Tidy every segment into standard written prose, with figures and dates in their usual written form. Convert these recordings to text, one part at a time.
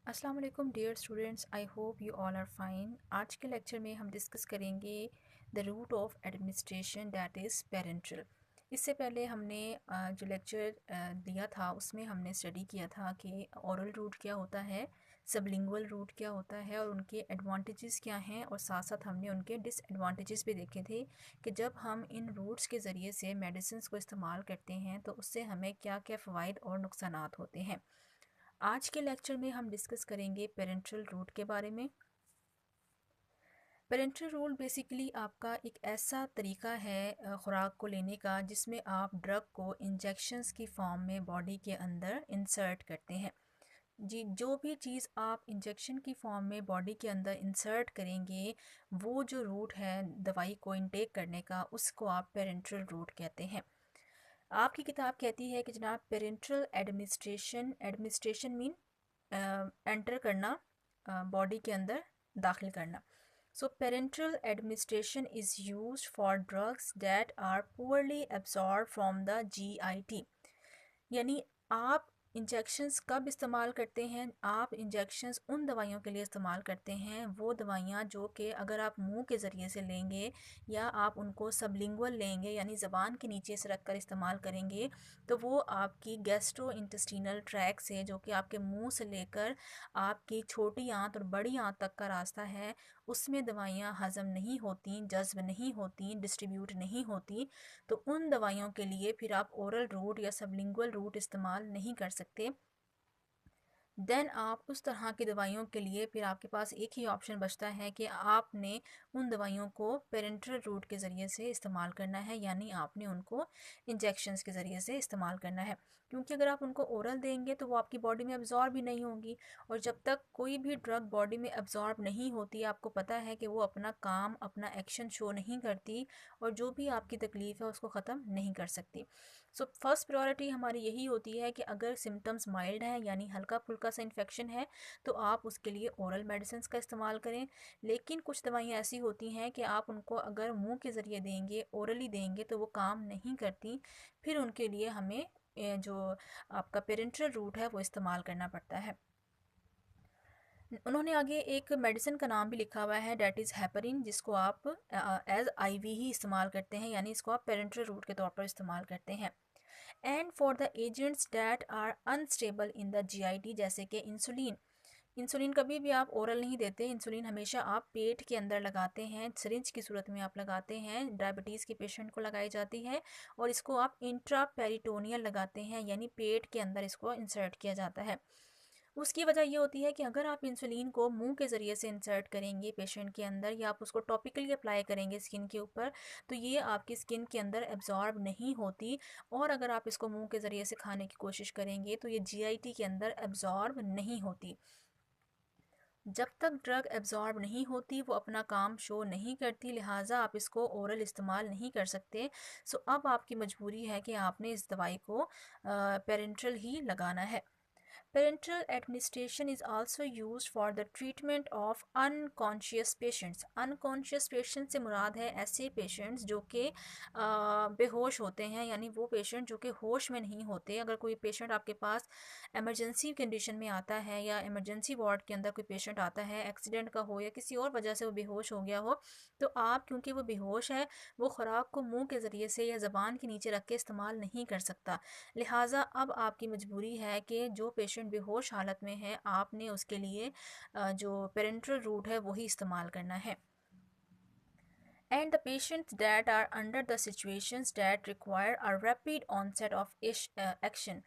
अस्सलाम वालेकुम dear students, I hope you all are fine. आज के लेक्चर में हम डिस्कस करेंगे the route of administration that is parenteral. इससे पहले हमने जो लेक्चर दिया था उसमें हमने स्टडी किया था कि ओरल रूट क्या होता है, सबलिंगुअल रूट क्या होता है और उनके एडवांटेजेस क्या हैं, और साथ साथ हमने उनके डिसएडवांटेजेस भी देखे थे कि जब हम इन रूट्स के ज़रिए से मेडिसिन को इस्तेमाल करते हैं तो उससे हमें क्या क्या फ़वाइद और नुकसानात होते हैं। आज के लेक्चर में हम डिस्कस करेंगे पेरेंटल रूट के बारे में। पेरेंटल रूट बेसिकली आपका एक ऐसा तरीका है ख़ुराक को लेने का जिसमें आप ड्रग को इंजेक्शंस की फॉर्म में बॉडी के अंदर इंसर्ट करते हैं। जी, जो भी चीज़ आप इंजेक्शन की फॉर्म में बॉडी के अंदर इंसर्ट करेंगे, वो जो रूट है दवाई को इनटेक करने का, उसको आप पेरेंटल रूट कहते हैं। आपकी किताब कहती है कि जनाब parenteral administration, administration mean enter करना, बॉडी के अंदर दाखिल करना। So parenteral administration is used for drugs that are poorly absorb from the GIT. यानी आप इंजेक्शंस कब इस्तेमाल करते हैं? आप इंजेक्शंस उन दवाइयों के लिए इस्तेमाल करते हैं, वो दवाइयाँ जो कि अगर आप मुंह के ज़रिए से लेंगे या आप उनको सबलिंगुअल लेंगे यानी ज़बान के नीचे से रख कर इस्तेमाल करेंगे, तो वो आपकी गैस्ट्रो इंटेस्टिनल ट्रैक से, जो कि आपके मुंह से लेकर आपकी छोटी आंत और बड़ी आंत तक का रास्ता है, उसमें दवाइयाँ हज़म नहीं होती, जज्ब नहीं होती, डिस्ट्रीब्यूट नहीं होती। तो उन दवाइयों के लिए फिर आप ओरल रूट या सबलिंगुअल रूट इस्तेमाल नहीं कर सकते। देन आप उस तरह की दवाइयों के लिए फिर आपके पास एक ही ऑप्शन बचता है कि आपने उन दवाइयों को पेरेंटल रूट के ज़रिए से इस्तेमाल करना है, यानी आपने उनको इंजेक्शंस के ज़रिए से इस्तेमाल करना है। क्योंकि अगर आप उनको ओरल देंगे तो वो आपकी बॉडी में अब्जॉर्ब भी नहीं होंगी, और जब तक कोई भी ड्रग बॉडी में अब्जॉर्ब नहीं होती, आपको पता है कि वो अपना काम, अपना एक्शन शो नहीं करती और जो भी आपकी तकलीफ़ है उसको ख़त्म नहीं कर सकती। सो फर्स्ट प्रायोरिटी हमारी यही होती है कि अगर सिम्टम्स माइल्ड हैं यानी हल्का फुल्का सा इन्फेक्शन है तो आप उसके लिए ओरल मेडिसिन का इस्तेमाल करें। लेकिन कुछ दवाइयाँ ऐसी होती हैं कि आप उनको अगर मुंह के ज़रिए देंगे, ओरली देंगे, तो वो काम नहीं करती। फिर उनके लिए हमें जो आपका पेरेंटल रूट है वो इस्तेमाल करना पड़ता है। उन्होंने आगे एक मेडिसिन का नाम भी लिखा हुआ है, डेट इज़ हेपरिन, जिसको आप एज आईवी ही इस्तेमाल करते हैं, यानी इसको आप पेरेंटल रूट के तौर पर इस्तेमाल करते हैं। And for the agents that are unstable in the GIT, जैसे कि इंसुलिन। इंसुलिन कभी भी आप ओरल नहीं देते, इंसुलिन हमेशा आप पेट के अंदर लगाते हैं, सिरिंज की सूरत में आप लगाते हैं। डायबिटीज़ के पेशेंट को लगाई जाती है और इसको आप इंट्रा पेरिटोनियल लगाते हैं, यानी पेट के अंदर इसको इंसर्ट किया जाता है। उसकी वजह ये होती है कि अगर आप इंसुलिन को मुंह के ज़रिए से इंसर्ट करेंगे पेशेंट के अंदर, या आप उसको टॉपिकली अप्लाई करेंगे स्किन के ऊपर, तो ये आपकी स्किन के अंदर एब्जॉर्ब नहीं होती। और अगर आप इसको मुंह के ज़रिए से खाने की कोशिश करेंगे तो ये जीआईटी के अंदर एब्जॉर्ब नहीं होती। जब तक ड्रग एब्जॉर्ब नहीं होती वो अपना काम शो नहीं करती, लिहाजा आप इसको ओरल इस्तेमाल नहीं कर सकते। सो अब आपकी मजबूरी है कि आपने इस दवाई को पेरेंट्रल ही लगाना है। Parenteral administration is also used for the treatment of unconscious patients. Unconscious patients से मुराद है ऐसे patients जो कि बेहोश होते हैं, यानी वो पेशेंट जो कि होश में नहीं होते। अगर कोई पेशेंट आपके पास एमरजेंसी कंडीशन में आता है या इमरजेंसी वार्ड के अंदर कोई पेशेंट आता है, एक्सीडेंट का हो या किसी और वजह से वो बेहोश हो गया हो, तो आप, क्योंकि वो बेहोश है, वो खुराक को मुंह के ज़रिए से या ज़बान के नीचे रख के इस्तेमाल नहीं कर सकता। लिहाजा अब आपकी मजबूरी है कि जो पेशेंट बेहोश हालत में है, आपने उसके लिए जो पेरेंटल रूट है वही इस्तेमाल करना है। And the patients that are under the situations that require a rapid onset of action.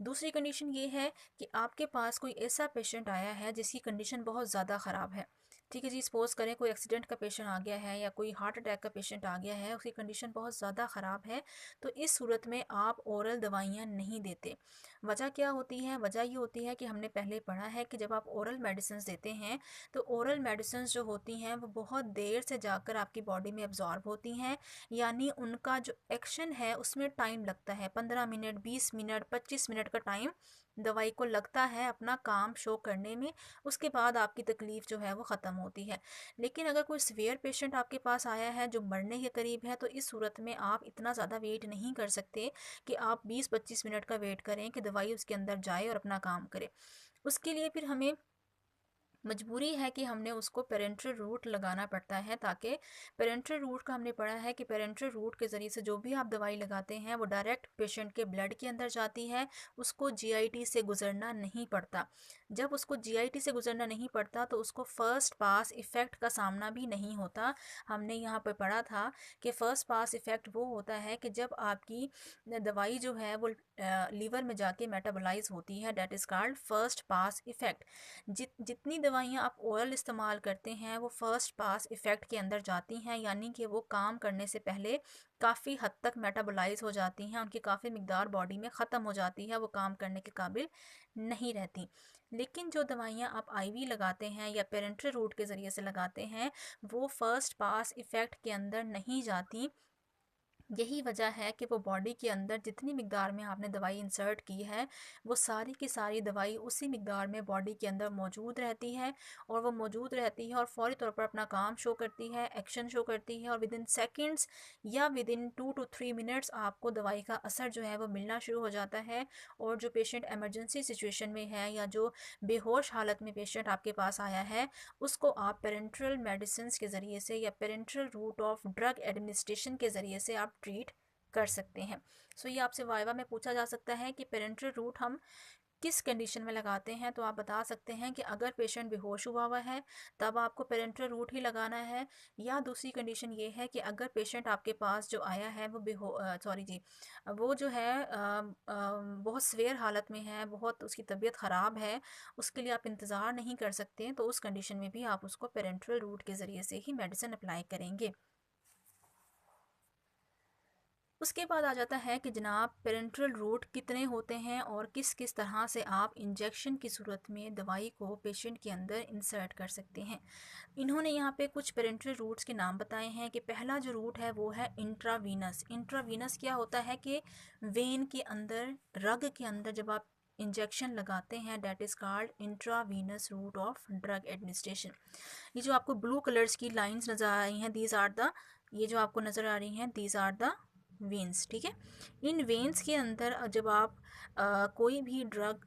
दूसरी कंडीशन ये है कि आपके पास कोई ऐसा पेशेंट आया है जिसकी कंडीशन बहुत ज़्यादा ख़राब है। ठीक है जी, सपोज़ करें कोई एक्सीडेंट का पेशेंट आ गया है या कोई हार्ट अटैक का पेशेंट आ गया है, उसकी कंडीशन बहुत ज़्यादा ख़राब है, तो इस सूरत में आप ओरल दवाइयाँ नहीं देते। वजह क्या होती है? वजह ये होती है कि हमने पहले पढ़ा है कि जब आप ओरल मेडिसिन देते हैं तो ओरल मेडिसिन जो होती हैं वो बहुत देर से जाकर आपकी बॉडी में अब्जॉर्ब होती हैं, यानी उनका जो एक्शन है उसमें टाइम लगता है, 15 मिनट, 20 मिनट, 25 मिनट का टाइम दवाई को लगता है अपना काम शो करने में। उसके बाद आपकी तकलीफ़ जो है वो ख़त्म होती है। लेकिन अगर कोई सीवियर पेशेंट आपके पास आया है जो मरने के करीब है, तो इस सूरत में आप इतना ज़्यादा वेट नहीं कर सकते कि आप 20-25 मिनट का वेट करें कि दवाई उसके अंदर जाए और अपना काम करे। उसके लिए फिर हमें मजबूरी है कि हमने उसको पेरेंट्रल रूट लगाना पड़ता है, ताकि पेरेंट्रल रूट का हमने पढ़ा है कि पेरेंट्रल रूट के ज़रिए से जो भी आप दवाई लगाते हैं वो डायरेक्ट पेशेंट के ब्लड के अंदर जाती है, उसको जीआईटी से गुजरना नहीं पड़ता। जब उसको जीआईटी से गुजरना नहीं पड़ता तो उसको फ़र्स्ट पास इफ़ेक्ट का सामना भी नहीं होता। हमने यहाँ पर पढ़ा था कि फ़र्स्ट पास इफ़ेक्ट वो होता है कि जब आपकी दवाई जो है वो लीवर में जाके मेटाबोलाइज होती है, that is called first pass effect. जितनी दवाइयाँ आप ओरल इस्तेमाल करते हैं वो फर्स्ट पास इफ़ेक्ट के अंदर जाती हैं, यानी कि वो काम करने से पहले काफ़ी हद तक मेटाबोलाइज हो जाती हैं, उनकी काफ़ी मिकदार बॉडी में ख़त्म हो जाती है, वो काम करने के काबिल नहीं रहती। लेकिन जो दवाइयाँ आप आईवी लगाते हैं या पेरेंट्रल रूट के ज़रिए से लगाते हैं वो फर्स्ट पास इफ़ेक्ट के अंदर नहीं जाती। यही वजह है कि वो बॉडी के अंदर जितनी मिकदार में आपने दवाई इंसर्ट की है वो सारी की सारी दवाई उसी मिकदार में बॉडी के अंदर मौजूद रहती है, और वो मौजूद रहती है और फौरी तौर पर अपना काम शो करती है, एक्शन शो करती है, और विद इन सेकेंड्स या विद इन 2 to 3 मिनट्स आपको दवाई का असर जो है वो मिलना शुरू हो जाता है। और जो पेशेंट एमरजेंसी सिचुएशन में है या जो बेहोश हालत में पेशेंट आपके पास आया है उसको आप पेरेंट्रल मेडिसिन के ज़रिए से या parenteral route of drug administration के ज़रिए से आप ट्रीट कर सकते हैं। सो ये आपसे वाइवा में पूछा जा सकता है कि पेरेंट्रल रूट हम किस कंडीशन में लगाते हैं, तो आप बता सकते हैं कि अगर पेशेंट बेहोश हुआ हुआ है तब आपको पेरेंट्रल रूट ही लगाना है, या दूसरी कंडीशन ये है कि अगर पेशेंट आपके पास जो आया है वो वो जो है बहुत स्वेयर हालत में है, बहुत उसकी तबीयत ख़राब है, उसके लिए आप इंतज़ार नहीं कर सकते, तो उस कंडीशन में भी आप उसको पेरेंट्रल रूट के ज़रिए से ही मेडिसिन अप्लाई करेंगे। उसके बाद आ जाता है कि जनाब पेरेंट्रल रूट कितने होते हैं और किस किस तरह से आप इंजेक्शन की सूरत में दवाई को पेशेंट के अंदर इंसर्ट कर सकते हैं। इन्होंने यहाँ पे कुछ पेरेंट्रल रूट्स के नाम बताए हैं कि पहला जो रूट है वो है इंट्रावीनस। इंट्रावीनस क्या होता है कि वेन के अंदर, रग के अंदर जब आप इंजेक्शन लगाते हैं, that is called intravenous route of drug administration. ये जो आपको ब्लू कलर्स की लाइंस नज़र आ रही हैं, दीज आर द, ये जो आपको नज़र आ रही हैं दीज आर द वेंस, ठीक है। इन वेंस के अंदर जब आप कोई भी ड्रग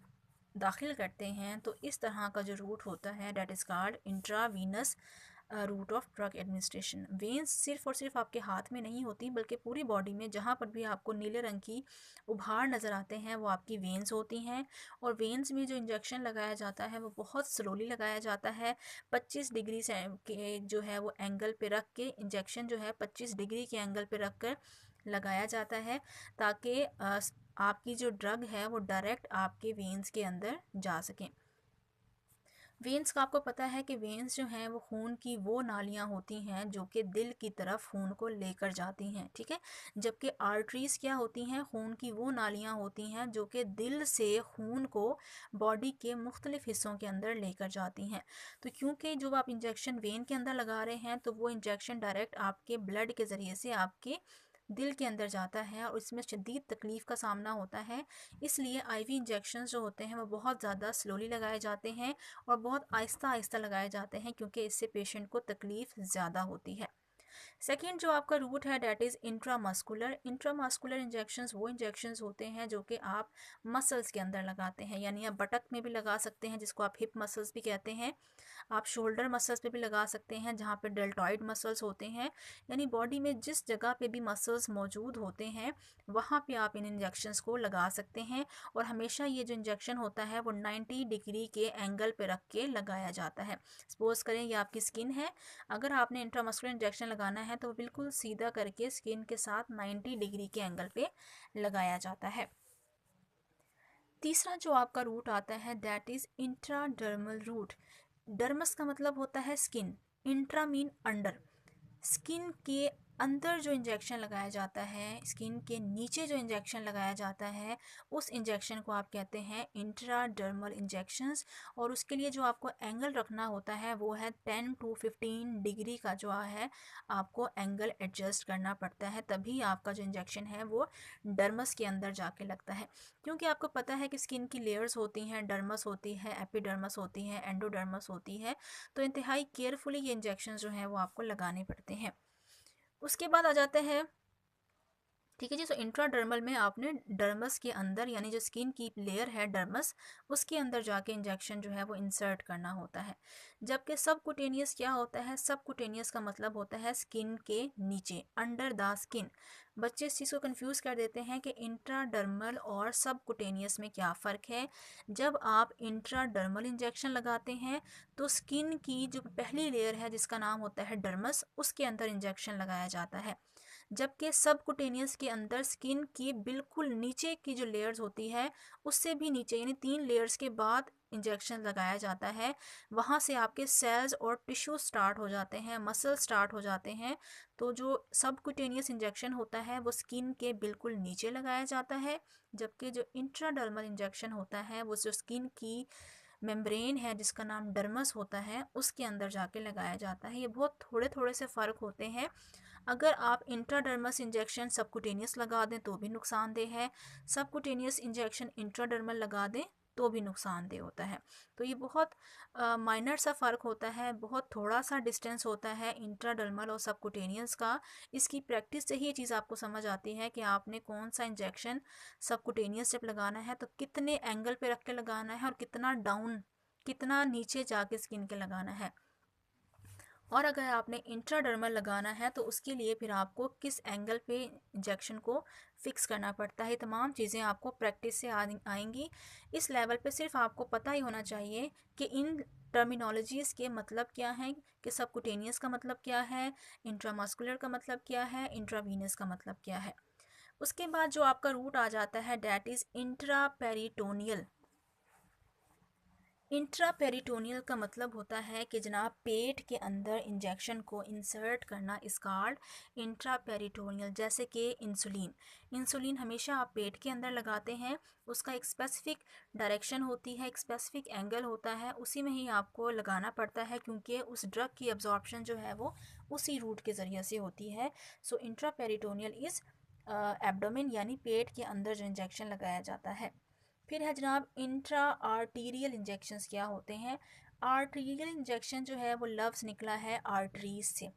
दाखिल करते हैं तो इस तरह का जो रूट होता है that is called intravenous route of drug administration. Veins सिर्फ और सिर्फ आपके हाथ में नहीं होती बल्कि पूरी बॉडी में जहाँ पर भी आपको नीले रंग की उभार नज़र आते हैं वो आपकी वेंस होती हैं। और वेंस में जो इंजेक्शन लगाया जाता है वो बहुत स्लोली लगाया जाता है। 25 डिग्री से के जो है वो एंगल पे रख के इंजेक्शन जो है 25 डिग्री के एंगल पे रख कर लगाया जाता है, ताकि आपकी जो ड्रग है वो डायरेक्ट आपके वेंस के अंदर जा सके। वेंस का आपको पता है कि वेंस जो हैं वो खून की वो नालियाँ होती हैं जो कि दिल की तरफ खून को लेकर जाती हैं, ठीक है। जबकि आर्टरीज़ क्या होती हैं, खून की वो नालियाँ होती हैं जो कि दिल से खून को बॉडी के मुख्तलिफ हिस्सों के अंदर लेकर जाती हैं। तो क्योंकि जो आप इंजेक्शन वेन के अंदर लगा रहे हैं तो वो इंजेक्शन डायरेक्ट आपके ब्लड के ज़रिए से आपके दिल के अंदर जाता है और इसमें शदीद तकलीफ़ का सामना होता है। इसलिए आईवी इंजेक्शंस जो होते हैं वो बहुत ज़्यादा स्लोली लगाए जाते हैं और बहुत आहिस्ता आहिस्ता लगाए जाते हैं, क्योंकि इससे पेशेंट को तकलीफ़ ज़्यादा होती है। सेकेंड जो आपका रूट है that is intramuscular. Intramuscular injections वो इंजेक्शंस होते हैं जो कि आप मसल्स के अंदर लगाते हैं, यानी आप बटक में भी लगा सकते हैं जिसको आप हिप मसल्स भी कहते हैं, आप शोल्डर मसल्स पे भी लगा सकते हैं जहाँ पे डेल्टॉइड मसल्स होते हैं, यानी बॉडी में जिस जगह पे भी मसल्स मौजूद होते हैं वहाँ पे आप इन इंजेक्शंस को लगा सकते हैं। और हमेशा ये जो इंजेक्शन होता है वो 90 डिग्री के एंगल पे रख के लगाया जाता है। सपोज़ करें ये आपकी स्किन है, अगर आपने इंट्रामस्कुलर इंजेक्शन लगाना है तो बिल्कुल सीधा करके स्किन के साथ 90 डिग्री के एंगल पे लगाया जाता है। तीसरा जो आपका रूट आता है that is intradermal root. Dermis का मतलब होता है skin, intra mean under. Skin के अंदर जो इंजेक्शन लगाया जाता है, स्किन के नीचे जो इंजेक्शन लगाया जाता है, उस इंजेक्शन को आप कहते हैं इंट्राडर्मल इंजेक्शंस। और उसके लिए जो आपको एंगल रखना होता है वो है 10 to 15 डिग्री का जो है आपको एंगल एडजस्ट करना पड़ता है, तभी आपका जो इंजेक्शन है वो डर्मस के अंदर जाके लगता है। क्योंकि आपको पता है कि स्किन की लेयर्स होती हैं, डर्मस होती है, एपिडर्मस होती है, एंडोडर्मस होती है, तो इंतहाई केयरफुली ये इंजेक्शन जो हैं वो आपको लगाने पड़ते हैं। उसके बाद आ जाते हैं ठीक है जी। सो इंट्राडर्मल में आपने डर्मस के अंदर यानी जो स्किन की लेयर है डर्मस, उसके अंदर जाके इंजेक्शन जो है वो इंसर्ट करना होता है। जबकि सबकुटेनियस क्या होता है? सबकुटेनियस का मतलब होता है स्किन के नीचे, अंडर द स्किन। बच्चे इस चीज़ को कंफ्यूज कर देते हैं कि इंट्राडर्मल और सबकुटेनियस में क्या फ़र्क है। जब आप इंट्राडर्मल इंजेक्शन लगाते हैं तो स्किन की जो पहली लेयर है जिसका नाम होता है डर्मस, उसके अंदर इंजेक्शन लगाया जाता है। जबकि सबकुटेनियस के अंदर स्किन की बिल्कुल नीचे की जो लेयर्स होती है उससे भी नीचे यानी 3 लेयर्स के बाद इंजेक्शन लगाया जाता है। वहाँ से आपके सेल्स और टिश्यू स्टार्ट हो जाते हैं, मसल स्टार्ट हो जाते हैं। तो जो सबकुटेनियस इंजेक्शन होता है वो स्किन के बिल्कुल नीचे लगाया जाता है, जबकि जो इंट्राडर्मल इंजेक्शन होता है वो जो स्किन की मेम्ब्रेन है जिसका नाम डर्मस होता है उसके अंदर जाके लगाया जाता है। ये बहुत थोड़े थोड़े से फ़र्क होते हैं। अगर आप इंट्राडर्मस इंजेक्शन सबकुटेनियस लगा दें तो भी नुकसानदेह है, सबकुटेनियस इंजेक्शन इंट्राडर्मल लगा दें तो भी नुकसानदेह होता है। तो ये बहुत माइनर सा फ़र्क होता है, बहुत थोड़ा सा डिस्टेंस होता है इंट्राडर्मल और सबकुटेनियस का। इसकी प्रैक्टिस से ही ये चीज़ आपको समझ आती है कि आपने कौन सा इंजेक्शन सबकुटेनियस जब लगाना है तो कितने एंगल पे रख के लगाना है और कितना डाउन, कितना नीचे जाके स्किन के लगाना है। और अगर आपने इंट्राडर्मल लगाना है तो उसके लिए फिर आपको किस एंगल पे इंजेक्शन को फिक्स करना पड़ता है। तमाम चीज़ें आपको प्रैक्टिस से आएंगी। इस लेवल पे सिर्फ आपको पता ही होना चाहिए कि इन टर्मिनोलॉजीज़ के मतलब क्या हैं, कि सबकुटेनियस का मतलब क्या है, इंट्रामस्कुलर का मतलब क्या है, इंट्रावीनस का मतलब क्या है। उसके बाद जो आपका रूट आ जाता है डैट इज़ इंट्रापेरिटोनियल। इंट्रापेरिटोनियल का मतलब होता है कि जनाब पेट के अंदर इंजेक्शन को इंसर्ट करना इस कॉल्ड इंट्रापेरिटोनियल। जैसे कि इंसुलिन, इंसुलिन हमेशा आप पेट के अंदर लगाते हैं, उसका एक स्पेसिफिक डायरेक्शन होती है, एक स्पेसिफिक एंगल होता है, उसी में ही आपको लगाना पड़ता है क्योंकि उस ड्रग की अब्जॉर्प्शन जो है वो उसी रूट के ज़रिए से होती है। सो इंट्रापेरिटोनियल इज़ एब्डोमेन यानी पेट के अंदर जो इंजेक्शन लगाया जाता है। फिर है जनाब इंट्रा आर्टीरियल इंजेक्शंस क्या होते हैं। आर्टीरियल इंजेक्शन जो है वो लफ्ज़ निकला है आर्टरीज से।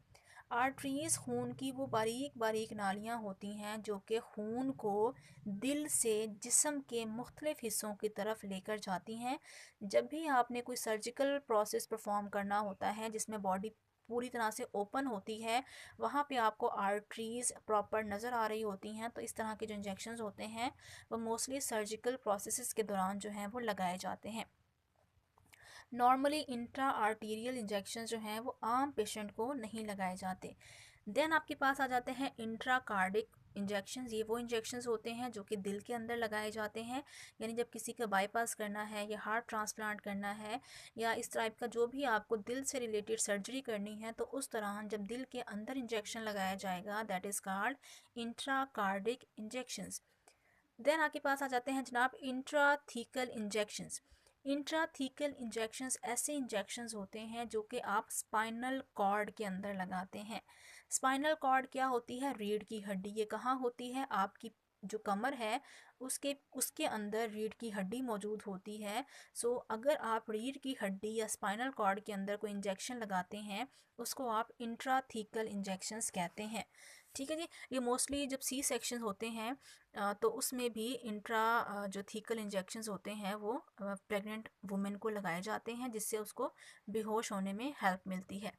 आर्टरीज खून की वो बारीक बारीक नालियाँ होती हैं जो कि खून को दिल से जिस्म के मुख्तलिफ़ हिस्सों की तरफ लेकर जाती हैं। जब भी आपने कोई सर्जिकल प्रोसेस परफॉर्म करना होता है जिसमें बॉडी पूरी तरह से ओपन होती है, वहाँ पे आपको आर्टरीज प्रॉपर नज़र आ रही होती हैं। तो इस तरह के जो इंजेक्शंस होते हैं वो मोस्टली सर्जिकल प्रोसेसेस के दौरान जो हैं वो लगाए जाते हैं। नॉर्मली इंट्रा आर्टीरियल इंजेक्शन जो हैं वो आम पेशेंट को नहीं लगाए जाते। देन आपके पास आ जाते हैं इंट्रा कार्डिक इंजेक्शंस। ये वो इंजेक्शंस होते हैं जो कि दिल के अंदर लगाए जाते हैं, यानी जब किसी का बाईपास करना है या हार्ट ट्रांसप्लांट करना है या इस टाइप का जो भी आपको दिल से रिलेटेड सर्जरी करनी है तो उस दौरान जब दिल के अंदर इंजेक्शन लगाया जाएगा that is called intra cardiac injections. Then आपके पास आ जाते हैं जनाब इंट्राथीकल इंजेक्शंस। इंट्राथीकल इंजेक्शंस ऐसे इंजेक्शंस होते हैं जो कि आप स्पाइनल कॉर्ड के अंदर लगाते हैं। स्पाइनल कॉर्ड क्या होती है? रीढ़ की हड्डी। ये कहाँ होती है? आपकी जो कमर है उसके उसके अंदर रीढ़ की हड्डी मौजूद होती है। सो अगर आप रीढ़ की हड्डी या स्पाइनल कॉर्ड के अंदर कोई इंजेक्शन लगाते हैं उसको आप इंट्राथीकल इंजेक्शंस कहते हैं। ठीक है जी। ये मोस्टली जब सी सेक्शन होते हैं तो उसमें भी जो थीकल इंजेक्शंस होते हैं वो प्रेग्नेंट वुमेन को लगाए जाते हैं जिससे उसको बेहोश होने में हेल्प मिलती है।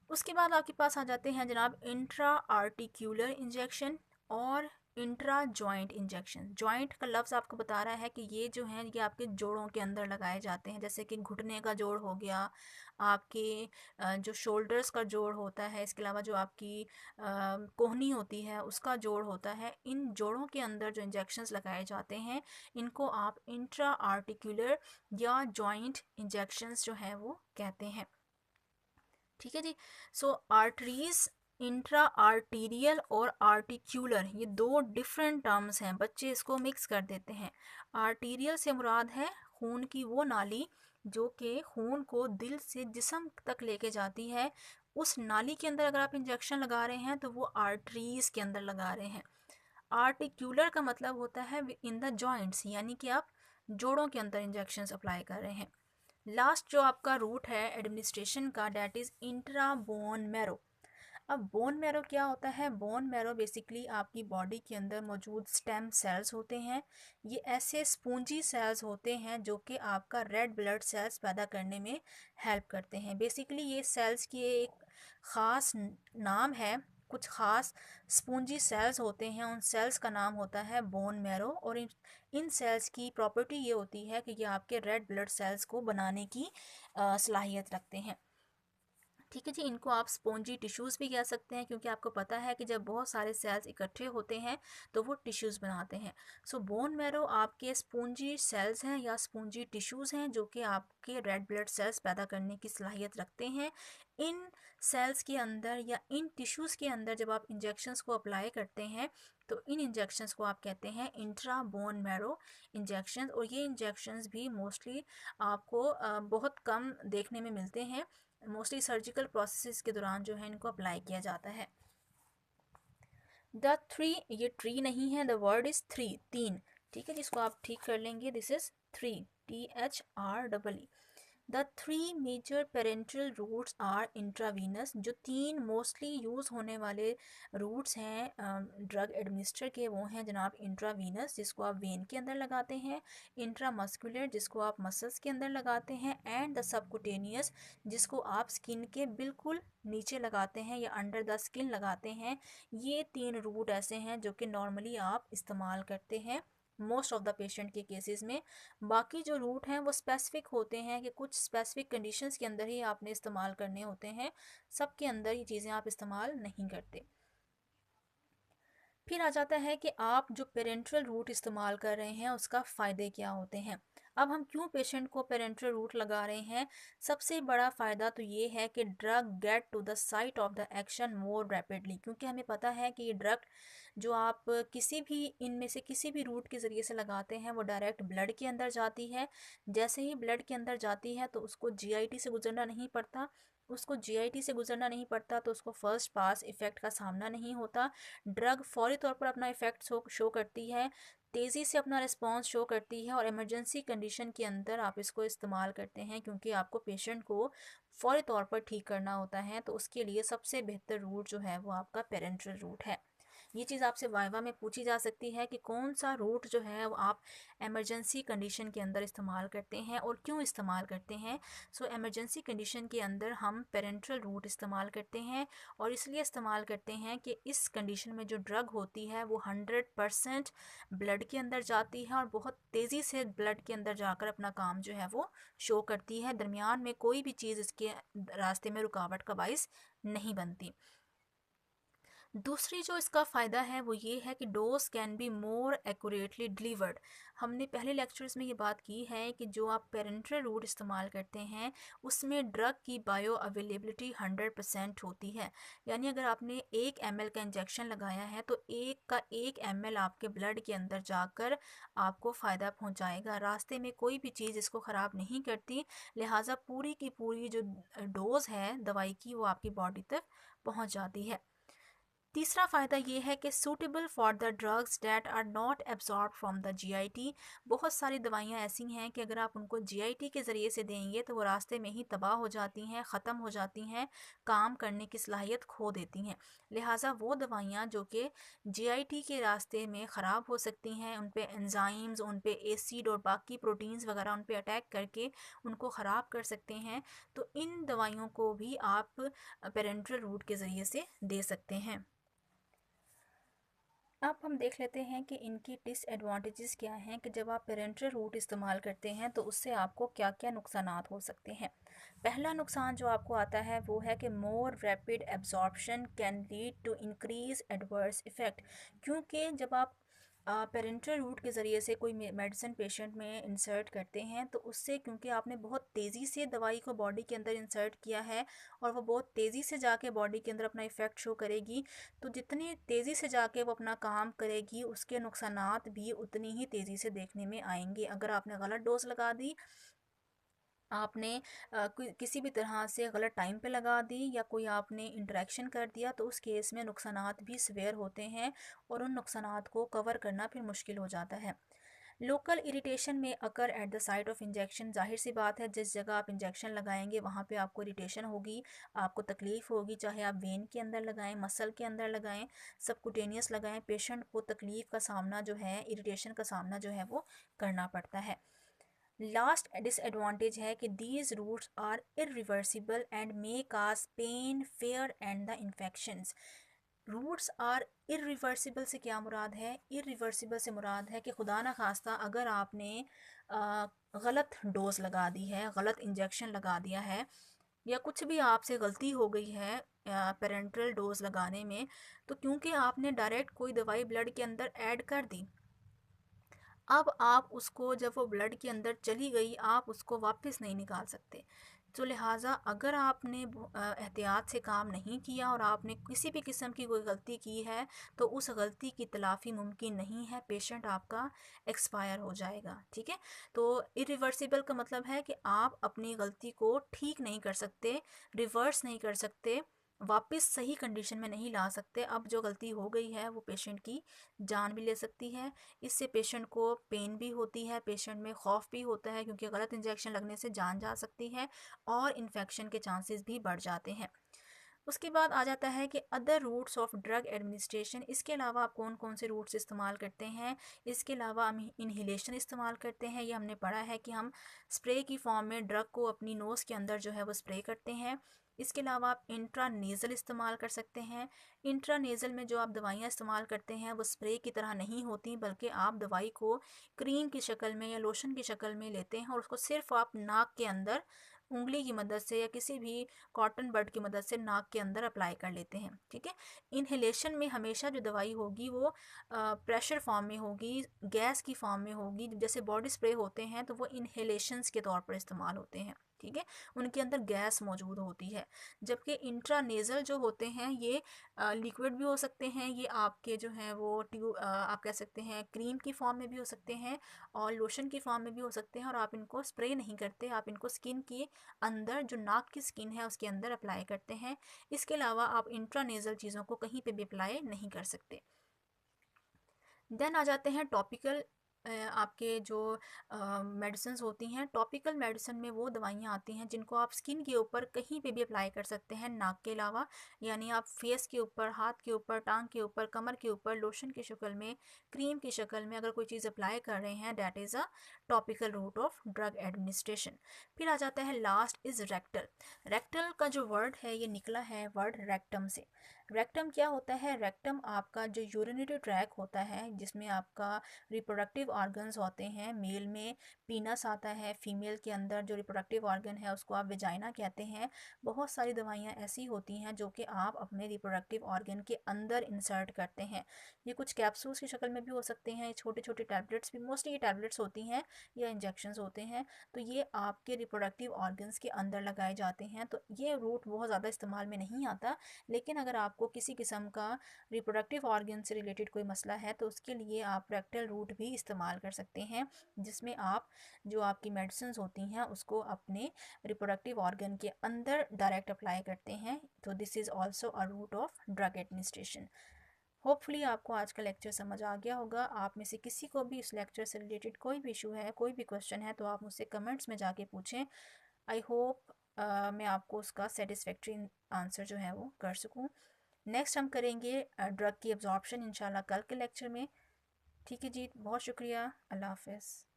उसके बाद आपके पास आ जाते हैं जनाब इंट्रा आर्टिक्यूलर इंजेक्शन और इंट्रा जॉइंट इंजेक्शन। जॉइंट का लफ्ज़ आपको बता रहा है कि ये जो हैं ये आपके जोड़ों के अंदर लगाए जाते हैं, जैसे कि घुटने का जोड़ हो गया, आपके जो शोल्डर्स का जोड़ होता है, इसके अलावा जो आपकी कोहनी होती है उसका जोड़ होता है। इन जोड़ों के अंदर जो इंजेक्शंस लगाए जाते हैं इनको आप इंट्रा आर्टिक्यूलर या जॉइंट इंजेक्शंस जो है वो कहते हैं। ठीक है जी। सो आर्टरीज, इंट्रा आर्टीरियल और आर्टिक्यूलर ये दो डिफरेंट टर्म्स हैं, बच्चे इसको मिक्स कर देते हैं। आर्टीरियल से मुराद है खून की वो नाली जो कि खून को दिल से जिस्म तक लेके जाती है। उस नाली के अंदर अगर आप इंजेक्शन लगा रहे हैं तो वो आर्टरीज के अंदर लगा रहे हैं। आर्टिक्यूलर का मतलब होता है इन द जॉइंट्स, यानी कि आप जोड़ों के अंदर इंजेक्शन अप्लाई कर रहे हैं। लास्ट जो आपका रूट है एडमिनिस्ट्रेशन का that is intra bone marrow. अब बोन मैरो क्या होता है? बोन मैरो बेसिकली आपकी बॉडी के अंदर मौजूद स्टेम सेल्स होते हैं। ये ऐसे स्पूंजी सेल्स होते हैं जो कि आपका रेड ब्लड सेल्स पैदा करने में हेल्प करते हैं। बेसिकली ये सेल्स की एक ख़ास नाम है, कुछ ख़ास स्पूंजी सेल्स होते हैं, उन सेल्स का नाम होता है बोन मैरो। और इन सेल्स की प्रॉपर्टी ये होती है कि ये आपके रेड ब्लड सेल्स को बनाने की सलाहियत रखते हैं। ठीक है जी, इनको आप स्पॉन्जी टिश्यूज़ भी कह सकते हैं, क्योंकि आपको पता है कि जब बहुत सारे सेल्स इकट्ठे होते हैं तो वो टिश्यूज़ बनाते हैं। सो बोन मैरो आपके स्पॉन्जी सेल्स हैं या स्पॉन्जी टिश्यूज़ हैं जो कि आपके रेड ब्लड सेल्स पैदा करने की सलाहियत रखते हैं। इन सेल्स के अंदर या इन टिश्यूज़ के अंदर जब आप इंजेक्शंस को अप्लाई करते हैं तो इन इंजेक्शंस को आप कहते हैं इंट्रा बोन मैरो इंजेक्शंस। और ये इंजेक्शंस भी मोस्टली आपको बहुत कम देखने में मिलते हैं। मोस्टली सर्जिकल प्रोसेस के दौरान जो है इनको अप्लाई किया जाता है। द थ्री, ये ट्री नहीं है, द वर्ड इज थ्री, तीन। ठीक है, जिसको आप ठीक कर लेंगे, this is three, THREE। The three major parenteral routes are intravenous. जो तीन मोस्टली यूज़ होने वाले रूट्स हैं ड्रग एडमिनिस्टर के, वो हैं जनाब इंट्रावीनस, जिसको आप वेन के अंदर लगाते हैं, इंट्रामस्कुलर, जिसको आप मसल्स के अंदर लगाते हैं, एंड द सबकुटेनियस, जिसको आप स्किन के बिल्कुल नीचे लगाते हैं या अंडर द स्किन लगाते हैं। ये तीन रूट ऐसे हैं जो कि नॉर्मली आप इस्तेमाल करते हैं मोस्ट ऑफ द पेशेंट के केसेस में। बाकी जो रूट हैं वो स्पेसिफिक होते हैं कि कुछ स्पेसिफिक कंडीशंस के अंदर ही आपने इस्तेमाल करने होते हैं, सबके अंदर ये चीज़ें आप इस्तेमाल नहीं करते। फिर आ जाता है कि आप जो पेरेंट्रल रूट इस्तेमाल कर रहे हैं उसका फ़ायदे क्या होते हैं। अब हम क्यों पेशेंट को पेरेंट्रल रूट लगा रहे हैं? सबसे बड़ा फ़ायदा तो ये है कि drug get to the site of the action more rapidly, क्योंकि हमें पता है कि ये ड्रग जो आप किसी भी इनमें से किसी भी रूट के ज़रिए से लगाते हैं वो डायरेक्ट ब्लड के अंदर जाती है। जैसे ही ब्लड के अंदर जाती है तो उसको GIT से गुजरना नहीं पड़ता, उसको GIT से गुजरना नहीं पड़ता तो उसको फर्स्ट पास इफ़ेक्ट का सामना नहीं होता। ड्रग फौरी तौर पर अपना इफ़ेक्ट शो करती है, तेज़ी से अपना रिस्पॉन्स शो करती है, और इमरजेंसी कंडीशन के अंदर आप इसको इस्तेमाल करते हैं क्योंकि आपको पेशेंट को फौरी तौर पर ठीक करना होता है। तो उसके लिए सबसे बेहतर रूट जो है वो आपका पेरेंट्रल रूट है। ये चीज़ आपसे वाइवा में पूछी जा सकती है कि कौन सा रूट जो है वो आप एमरजेंसी कंडीशन के अंदर इस्तेमाल करते हैं और क्यों इस्तेमाल करते हैं। सो एमरजेंसी कंडीशन के अंदर हम पेरेंट्रल रूट इस्तेमाल करते हैं, और इसलिए इस्तेमाल करते हैं कि इस कंडीशन में जो ड्रग होती है वो 100% ब्लड के अंदर जाती है और बहुत तेज़ी से ब्लड के अंदर जाकर अपना काम जो है वो शो करती है। दरमियान में कोई भी चीज़ इसके रास्ते में रुकावट का बाइस नहीं बनती। दूसरी जो इसका फ़ायदा है वो ये है कि dose can be more accurately delivered. हमने पहले लेक्चर्स में ये बात की है कि जो आप पेरेंट्रल रूट इस्तेमाल करते हैं उसमें ड्रग की बायो अवेलेबिलिटी 100% होती है। यानी अगर आपने 1 ml का इंजेक्शन लगाया है तो 1 ml आपके ब्लड के अंदर जाकर आपको फ़ायदा पहुंचाएगा। रास्ते में कोई भी चीज़ इसको ख़राब नहीं करती, लिहाजा पूरी की पूरी जो डोज़ है दवाई की वो आपकी बॉडी तक पहुंच जाती है। तीसरा फ़ायदा ये है कि suitable for the drugs that are not absorb from the GIT। बहुत सारी दवाइयाँ ऐसी हैं कि अगर आप उनको GIT के ज़रिए से देंगे तो वो रास्ते में ही तबाह हो जाती हैं, ख़त्म हो जाती हैं, काम करने की सलाहियत खो देती हैं। लिहाजा वो दवाइयाँ जो कि GIT के रास्ते में ख़राब हो सकती हैं, उन पे एंजाइम्स, उन पे एसिड और बाकी प्रोटीन्स वगैरह उन पे अटैक करके उनको ख़राब कर सकते हैं, तो इन दवाइयों को भी आप पेरेंट्रल रूट के ज़रिए से दे सकते हैं। अब हम देख लेते हैं कि इनकी डिसएडवांटेजेस क्या हैं कि जब आप पेरेंट्रल रूट इस्तेमाल करते हैं तो उससे आपको क्या क्या नुकसानात हो सकते हैं। पहला नुकसान जो आपको आता है वो है कि more rapid absorption can lead to increase adverse effect. क्योंकि जब आप पेरेंट्रल रूट के ज़रिए से कोई मेडिसिन पेशेंट में इंसर्ट करते हैं तो उससे, क्योंकि आपने बहुत तेज़ी से दवाई को बॉडी के अंदर इंसर्ट किया है और वो बहुत तेज़ी से जाके बॉडी के अंदर अपना इफ़ेक्ट शो करेगी, तो जितनी तेज़ी से जाके वो अपना काम करेगी उसके नुकसानात भी उतनी ही तेज़ी से देखने में आएंगे। अगर आपने गलत डोज लगा दी, आपने किसी भी तरह से गलत टाइम पे लगा दी, या कोई आपने इंटरेक्शन कर दिया, तो उस केस में नुकसानात भी सवेयर होते हैं और उन नुकसानात को कवर करना फिर मुश्किल हो जाता है। लोकल इरिटेशन में occur at the site of injection, जाहिर सी बात है जिस जगह आप इंजेक्शन लगाएंगे वहाँ पे आपको इरिटेशन होगी, आपको तकलीफ़ होगी, चाहे आप वेन के अंदर लगाएं, मसल के अंदर लगाएं, सबकुटेनियस लगाएं, पेशेंट को तकलीफ़ का सामना जो है, इरिटेशन का सामना जो है वो करना पड़ता है। लास्ट डिसएडवांटेज है कि these routes are irreversible and may cause pain, fear and the infections. Routes are irreversible से क्या मुराद है? इरिवर्सिबल से मुराद है कि खुदा ना खास्ता अगर आपने गलत डोज लगा दी है, गलत इंजेक्शन लगा दिया है, या कुछ भी आपसे गलती हो गई है पेरेंटल डोज लगाने में, तो क्योंकि आपने डायरेक्ट कोई दवाई ब्लड के अंदर ऐड कर दी, अब आप उसको जब वो ब्लड के अंदर चली गई आप उसको वापस नहीं निकाल सकते। तो लिहाजा अगर आपने एहतियात से काम नहीं किया और आपने किसी भी किस्म की कोई गलती की है तो उस गलती की तलाफ़ी मुमकिन नहीं है, पेशेंट आपका एक्सपायर हो जाएगा। ठीक है, तो इरिवर्सिबल का मतलब है कि आप अपनी गलती को ठीक नहीं कर सकते, रिवर्स नहीं कर सकते, वापस सही कंडीशन में नहीं ला सकते। अब जो गलती हो गई है वो पेशेंट की जान भी ले सकती है, इससे पेशेंट को पेन भी होती है, पेशेंट में खौफ भी होता है क्योंकि गलत इंजेक्शन लगने से जान जा सकती है और इन्फेक्शन के चांसेस भी बढ़ जाते हैं। उसके बाद आ जाता है कि other routes of drug administration, इसके अलावा आप कौन कौन से रूट्स इस्तेमाल करते हैं? इसके अलावा हम इन्हेलेशन इस्तेमाल करते हैं, ये हमने पढ़ा है कि हम स्प्रे की फॉर्म में ड्रग को अपनी नोज़ के अंदर जो है वो स्प्रे करते हैं। इसके अलावा आप इंट्रानेज़ल इस्तेमाल कर सकते हैं। इंट्रानेज़ल में जो आप दवाइयाँ इस्तेमाल करते हैं वो स्प्रे की तरह नहीं होती, बल्कि आप दवाई को क्रीम की शक्ल में या लोशन की शक्ल में लेते हैं और उसको सिर्फ आप नाक के अंदर उंगली की मदद से या किसी भी कॉटन बड की मदद से नाक के अंदर अप्लाई कर लेते हैं। ठीक है, इन्हेलेशन में हमेशा जो दवाई होगी वो प्रेशर फॉर्म में होगी, गैस की फॉर्म में होगी। जैसे बॉडी स्प्रे होते हैं तो वो इन्हेलेशंस के तौर पर इस्तेमाल होते हैं। ठीक है, उनके अंदर गैस मौजूद होती है। जबकि इंट्रानेज़ल जो होते हैं ये लिक्विड भी हो सकते हैं, ये आपके जो हैं वो आप कह सकते हैं क्रीम की फॉर्म में भी हो सकते हैं और लोशन की फॉर्म में भी हो सकते हैं, और आप इनको स्प्रे नहीं करते, आप इनको स्किन की अंदर जो नाक की स्किन है उसके अंदर अप्लाई करते हैं। इसके अलावा आप इंट्रानेज़ल चीज़ों को कहीं पे भी अप्लाई नहीं कर सकते। देन आ जाते हैं टॉपिकल। आपके जो मेडिसिन्स होती हैं, टॉपिकल मेडिसिन में वो दवाइयाँ आती हैं जिनको आप स्किन के ऊपर कहीं पे भी अप्लाई कर सकते हैं नाक के अलावा, यानी आप फेस के ऊपर, हाथ के ऊपर, टांग के ऊपर, कमर के ऊपर लोशन की शक्ल में, क्रीम की शक्ल में अगर कोई चीज़ अप्लाई कर रहे हैं, that is a topical route of drug administration. फिर आ जाता है लास्ट इज़ रेक्टल। रेक्टल का जो वर्ड है ये निकला है वर्ड रेक्टम से। रेक्टम क्या होता है? रेक्टम आपका जो यूरिनरी ट्रैक होता है जिसमें आपका रिप्रोडक्टिव ऑर्गन्स होते हैं, मेल में पीनस आता है, फीमेल के अंदर जो रिप्रोडक्टिव ऑर्गन है उसको आप वेजाइना कहते हैं। बहुत सारी दवाइयाँ ऐसी होती हैं जो कि आप अपने रिप्रोडक्टिव ऑर्गन के अंदर इंसर्ट करते हैं। ये कुछ कैप्सूल्स की शक्ल में भी हो सकते हैं, छोटे छोटे टैबलेट्स भी, मोस्टली ये टैबलेट्स होती हैं या इंजेक्शंस होते हैं। तो ये आपके रिप्रोडक्टिव ऑर्गन्स के अंदर लगाए जाते हैं। तो ये रूट बहुत ज़्यादा इस्तेमाल में नहीं आता, लेकिन अगर आपको किसी किस्म का रिप्रोडक्टिव ऑर्गन से रिलेटेड कोई मसला है तो उसके लिए आप रेक्टल रूट भी इस्तेमाल कर सकते हैं, जिसमें आप जो आपकी मेडिसिन होती हैं उसको अपने रिप्रोडक्टिव ऑर्गन के अंदर डायरेक्ट अप्लाई करते हैं। तो this is also a route of drug administration. Hopefully आपको आज का लेक्चर समझ आ गया होगा। आप में से किसी को भी इस लेक्चर से रिलेटेड कोई भी इशू है, कोई भी क्वेश्चन है, तो आप मुझसे कमेंट्स में जाके पूछें। आई होप मैं आपको उसका सेटिस्फैक्ट्री आंसर जो है वो कर सकूँ। नेक्स्ट हम करेंगे ड्रग की एब्जॉर्प्शन इंशाल्लाह कल के लेक्चर में। ठीक है जी, बहुत शुक्रिया, अल्लाह हाफ़िज़।